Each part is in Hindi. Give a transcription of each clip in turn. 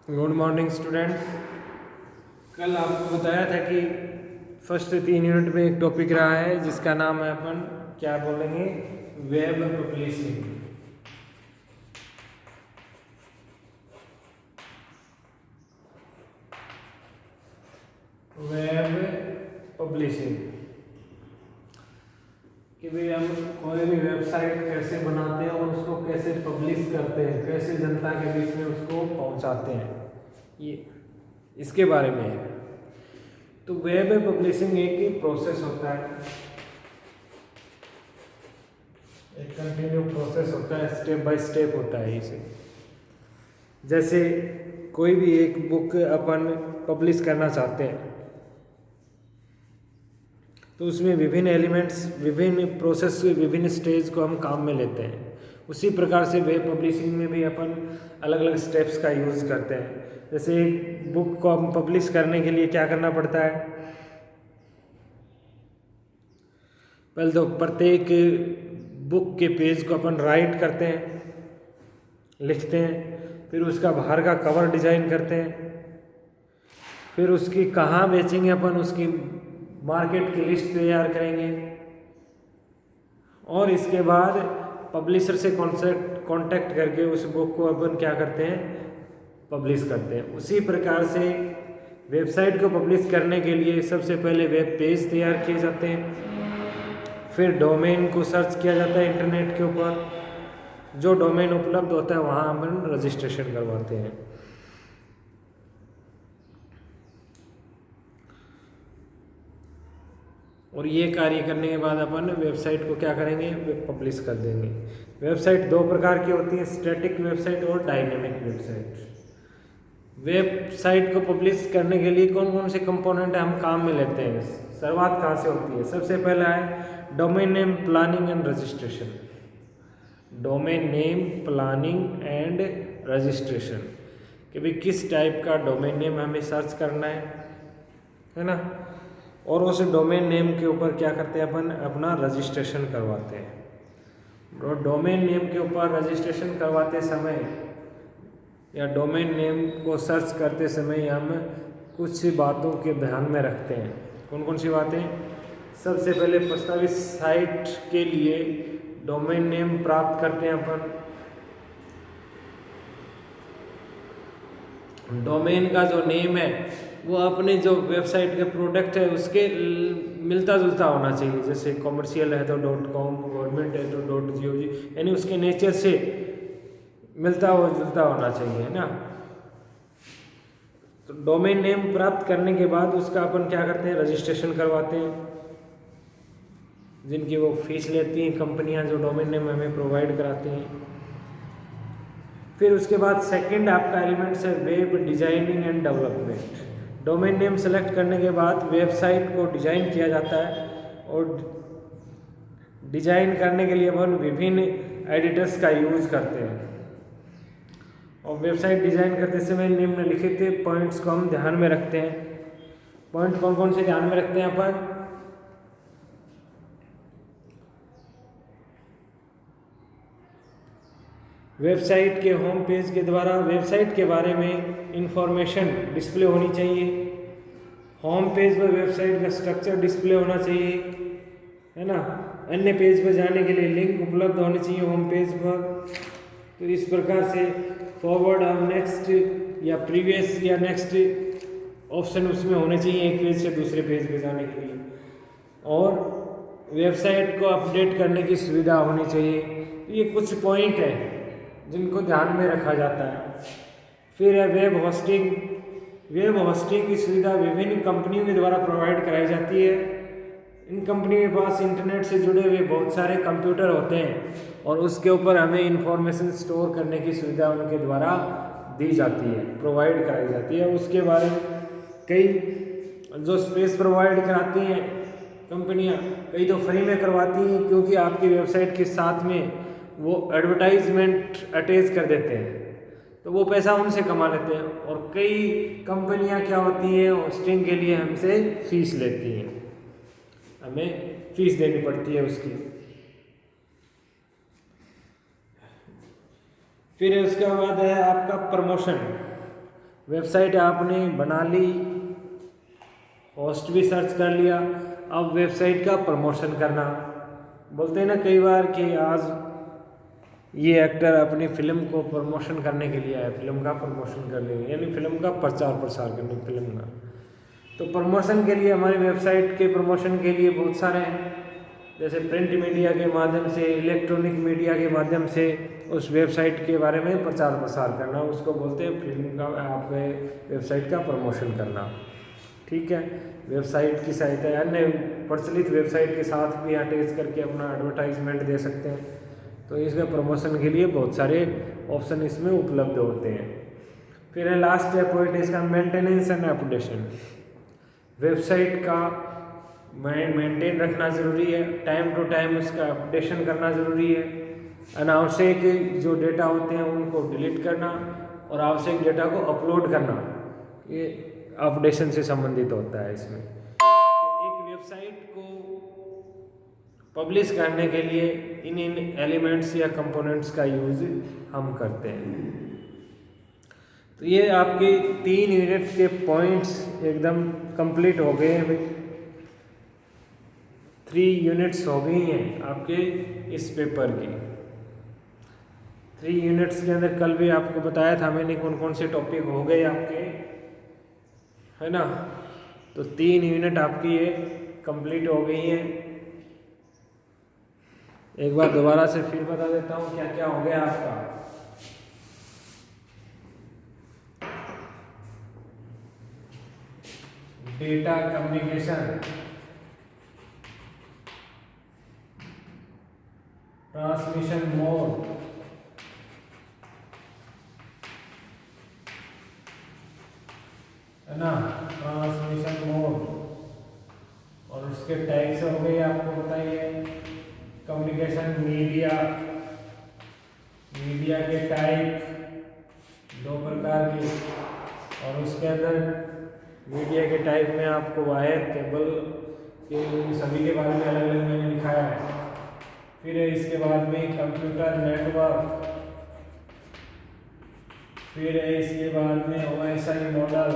Good morning student. कल आपको बताया था कि फर्स्ट 3 यूनिट में एक टॉपिक रहा है जिसका नाम है अपन क्या बोलेंगे, वेब पब्लिशिंग। वेब पब्लिशिंग कि भाई हम कोई भी वेबसाइट कैसे बनाते हैं और उसको कैसे पब्लिश करते हैं, कैसे जनता के बीच में उसको पहुंचाते हैं, ये इसके बारे में है। तो वेब पब्लिशिंग एक प्रोसेस होता है, एक कंटिन्यू प्रोसेस होता है, स्टेप बाय स्टेप होता है इसे। जैसे कोई भी एक बुक अपन पब्लिश करना चाहते हैं तो उसमें विभिन्न एलिमेंट्स, विभिन्न प्रोसेस, विभिन्न स्टेज को हम काम में लेते हैं। उसी प्रकार से वेब पब्लिशिंग में भी अपन अलग अलग स्टेप्स का यूज़ करते हैं। जैसे एक बुक को हम पब्लिश करने के लिए क्या करना पड़ता है, पहले तो प्रत्येक बुक के पेज को अपन राइट करते हैं, लिखते हैं, फिर उसका बाहर का कवर डिजाइन करते हैं, फिर उसकी कहाँ बेचेंगे अपन, उसकी मार्केट की लिस्ट तैयार करेंगे, और इसके बाद पब्लिशर से कांटेक्ट करके उस बुक को अपन क्या करते हैं, पब्लिश करते हैं। उसी प्रकार से वेबसाइट को पब्लिश करने के लिए सबसे पहले वेब पेज तैयार किए जाते हैं, फिर डोमेन को सर्च किया जाता है इंटरनेट के ऊपर, जो डोमेन उपलब्ध होता है वहाँ अपन रजिस्ट्रेशन करवाते हैं। और ये कार्य करने के बाद अपन वेबसाइट को क्या करेंगे, पब्लिश कर देंगे। वेबसाइट दो प्रकार की होती है, स्टैटिक वेबसाइट और डायनेमिक वेबसाइट। वेबसाइट को पब्लिश करने के लिए कौन कौन से कंपोनेंट हम काम में लेते हैं, शुरुआत कहाँ से होती है। सबसे पहला है domain name planning and registration. Domain name planning and registration कि भाई किस टाइप का डोमेन नेम हमें सर्च करना है ना, और उस डोमेन नेम के ऊपर क्या करते हैं अपन, अपना रजिस्ट्रेशन करवाते हैं। और डोमेन नेम के ऊपर रजिस्ट्रेशन करवाते समय या डोमेन नेम को सर्च करते समय हम कुछ बातों के ध्यान में रखते हैं। कौन कौन सी बातें, सबसे पहले प्रस्तावित साइट के लिए डोमेन नेम प्राप्त करते हैं अपन। डोमेन का जो नेम है वो अपने जो वेबसाइट के प्रोडक्ट है उसके मिलता जुलता होना चाहिए। जैसे कॉमर्शियल है तो .com, गवर्नमेंट है तो .gov, यानी उसके नेचर से मिलता जुलता होना चाहिए, है ना। तो डोमेन नेम प्राप्त करने के बाद उसका अपन क्या करते हैं, रजिस्ट्रेशन करवाते हैं, जिनकी वो फीस लेती हैं कंपनियां जो डोमेन नेम हमें प्रोवाइड कराती हैं। फिर उसके बाद सेकंड आपका एलिमेंट्स है web designing and development. Domain name select करने के बाद वेबसाइट को डिजाइन किया जाता है, और डिजाइन करने के लिए अपन विभिन्न एडिटर्स का यूज करते हैं। और वेबसाइट डिजाइन करते समय निम्नलिखित पॉइंट्स को हम ध्यान में रखते हैं। पॉइंट कौन कौन से ध्यान में रखते हैं अपन, वेबसाइट के होम पेज के द्वारा वेबसाइट के बारे में इंफॉर्मेशन डिस्प्ले होनी चाहिए। होम पेज पर वेबसाइट का स्ट्रक्चर डिस्प्ले होना चाहिए, है ना। अन्य पेज पर जाने के लिए लिंक उपलब्ध होनी चाहिए होम पेज पर। तो इस प्रकार से फॉरवर्ड और नेक्स्ट या प्रीवियस या नेक्स्ट ऑप्शन उसमें होने चाहिए एक पेज से दूसरे पेज पे जाने के लिए। और वेबसाइट को अपडेट करने की सुविधा होनी चाहिए। ये कुछ पॉइंट है जिनको ध्यान में रखा जाता है। फिर है वेब होस्टिंग। वेब होस्टिंग की सुविधा विभिन्न कंपनियों के द्वारा प्रोवाइड कराई जाती है। इन कंपनियों के पास इंटरनेट से जुड़े हुए बहुत सारे कंप्यूटर होते हैं और उसके ऊपर हमें इंफॉर्मेशन स्टोर करने की सुविधा उनके द्वारा दी जाती है, प्रोवाइड कराई जाती है। उसके बारे में कई जो स्पेस प्रोवाइड कराती हैं कंपनियां, कई तो फ्री में करवाती हैं, क्योंकि आपकी वेबसाइट के साथ में वो एडवर्टाइजमेंट अटैच कर देते हैं तो वो पैसा उनसे कमा लेते हैं। और कई कंपनियां क्या होती हैं, होस्टिंग के लिए हमसे फीस लेती हैं, हमें फीस देनी पड़ती है उसकी। फिर उसके बाद है आपका प्रमोशन। वेबसाइट आपने बना ली, होस्ट भी सर्च कर लिया, अब वेबसाइट का प्रमोशन करना। बोलते हैं ना कई बार कि आज ये एक्टर अपनी फिल्म को प्रमोशन करने के लिए आया, फिल्म का प्रमोशन कर लेंगे, यानी फिल्म का प्रचार प्रसार करने, फिल्म का। तो प्रमोशन के लिए हमारी वेबसाइट के प्रमोशन के लिए बहुत सारे हैं, जैसे प्रिंट मीडिया के माध्यम से, इलेक्ट्रॉनिक मीडिया के माध्यम से उस वेबसाइट के बारे में प्रचार प्रसार करना, उसको बोलते हैं फिल्म का, आपके वेबसाइट का प्रमोशन करना। ठीक है, वेबसाइट की सहायता अन्य प्रचलित वेबसाइट के साथ भी अटैच करके अपना एडवर्टाइजमेंट दे सकते हैं। तो इसका प्रमोशन के लिए बहुत सारे ऑप्शन इसमें उपलब्ध होते हैं। फिर है लास्ट स्टेप पॉइंट इसका मेंटेनेंस एंड अपडेशन। वेबसाइट का मेंटेन रखना ज़रूरी है, टाइम टू टाइम उसका अपडेशन करना ज़रूरी है। अनावश्यक जो डेटा होते हैं उनको डिलीट करना और आवश्यक डेटा को अपलोड करना, ये अपडेशन से संबंधित होता है इसमें। तो एक वेबसाइट को पब्लिश करने के लिए इन एलिमेंट्स या कंपोनेंट्स का यूज हम करते हैं। तो ये आपके 3 यूनिट के पॉइंट्स एकदम कंप्लीट हो गए हैं भाई। 3 यूनिट्स हो गई हैं आपके इस पेपर की। 3 यूनिट्स के अंदर कल भी आपको बताया था मैंने कौन कौन से टॉपिक हो गए आपके, है ना। तो 3 यूनिट आपकी ये कंप्लीट हो गई हैं। एक बार दोबारा से फिर बता देता हूँ क्या क्या हो गया आपका। डेटा कम्युनिकेशन, ट्रांसमिशन मोड, है ना, ट्रांसमिशन मोड, और उसके टाइप्स हो गए आपको बताइए। कम्युनिकेशन मीडिया, मीडिया के टाइप 2 प्रकार के, और उसके अंदर मीडिया के टाइप में आपको वायर, केबल के सभी के बारे में अलग अलग मैंने लिखाया है। फिर इसके बाद में कंप्यूटर नेटवर्क, फिर इसके बाद में OSI मॉडल,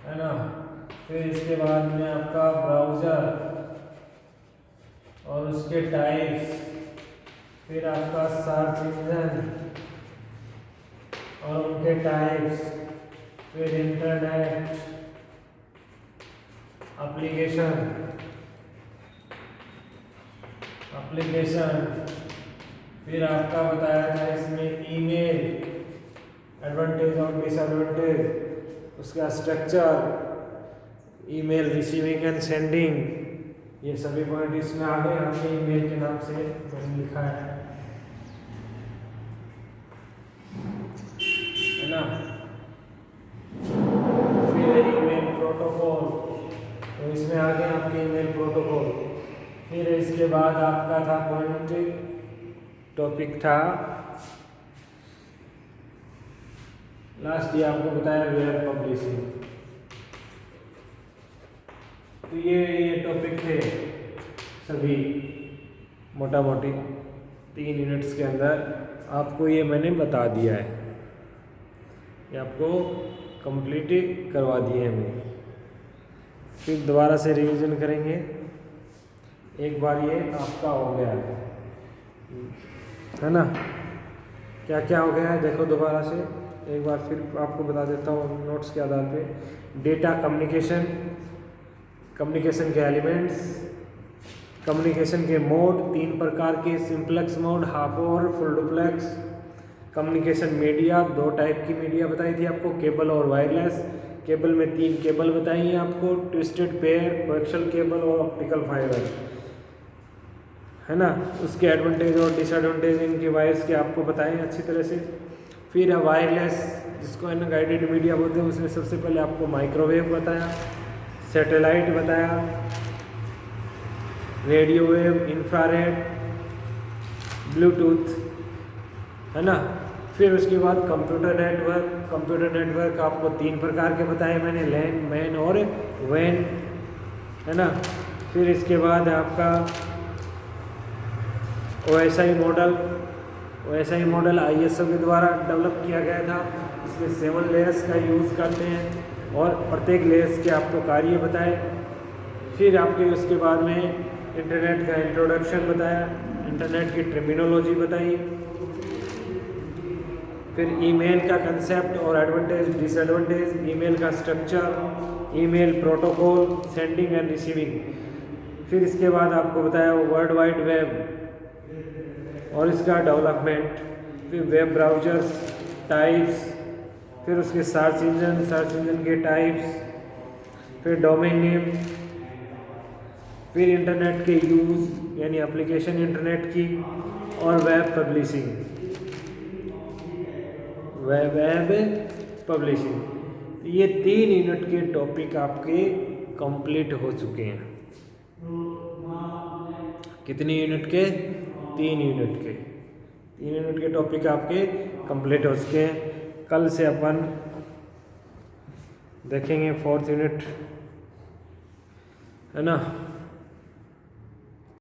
है ना। फिर इसके बाद में आपका ब्राउज़र और उसके टाइप्स, फिर आपका सर्च इंजन और उनके टाइप्स, फिर इंटरनेट एप्लीकेशन, फिर आपका बताया था इसमें ईमेल, एडवांटेज और डिसएडवांटेज, उसका structure, email receiving end sending, ये सभी पॉइंट इसमें आ गए। आपके ईमेल के नाम से मैंने लिखा है ना। फिर ईमेल प्रोटोकॉल, तो इसमें आ गए आपके ईमेल प्रोटोकॉल। फिर इसके बाद आपका था पॉइंट, टॉपिक था लास्ट, ये आपको बताया वेब पब्लिशिंग। तो ये टॉपिक थे सभी मोटा मोटी 3 यूनिट्स के अंदर आपको ये मैंने बता दिया है, ये आपको कंप्लीट करवा दिए हैं मैं। फिर दोबारा से रिवीजन करेंगे। एक बार ये आपका हो गया है ना, क्या क्या हो गया है देखो दोबारा से एक बार फिर आपको बता देता हूँ नोट्स के आधार पे। डेटा कम्युनिकेशन, कम्युनिकेशन के एलिमेंट्स, कम्युनिकेशन के मोड 3 प्रकार के, सिंप्लेक्स मोड, हाफ और full duplex. Communication media, 2 type की मीडिया बताई थी आपको, केबल और वायरलेस। केबल में 3 केबल बताई हैं आपको, ट्विस्टेड पेयर, कोएक्सियल केबल और ऑप्टिकल फाइबर, है ना। उसके एडवांटेज और डिसएडवांटेज इनके वायर्स के आपको बताएं अच्छी तरह से। फिर है वायरलेस, जिसको अनगाइडेड मीडिया बोलते हैं, उसमें सबसे पहले आपको माइक्रोवेव बताया, सैटेलाइट बताया, रेडियो वेव, इंफ्रारेड, ब्लूटूथ, है ना। फिर उसके बाद कंप्यूटर नेटवर्क। कंप्यूटर नेटवर्क आपको 3 प्रकार के बताए मैंने, लैन, मैन और वैन, है ना। फिर इसके बाद आपका OSI मॉडल, वैसा ही मॉडल ISO के द्वारा डेवलप किया गया था। इसमें 7 लेयर्स का यूज़ करते हैं और प्रत्येक लेयर्स के आपको कार्य बताए। फिर आपके उसके बाद में इंटरनेट का इंट्रोडक्शन बताया, इंटरनेट की टर्मिनोलॉजी बताई, फिर ईमेल का कंसेप्ट और एडवांटेज डिसएडवांटेज, ईमेल का structure, email protocol, sending end receiving. फिर इसके बाद आपको बताया वर्ल्ड वाइड वेब और इसका डेवलपमेंट, फिर वेब ब्राउज़र्स टाइप्स, फिर उसके सर्च इंजन के टाइप्स, फिर डोमेन नेम, फिर इंटरनेट के यूज़ यानी एप्लीकेशन इंटरनेट की, और वेब पब्लिशिंग। ये 3 यूनिट के टॉपिक आपके कंप्लीट हो चुके हैं। कितने यूनिट के? 3 यूनिट के। 3 यूनिट के टॉपिक आपके कंप्लीट हो चुके हैं। कल से अपन देखेंगे 4th यूनिट, है ना।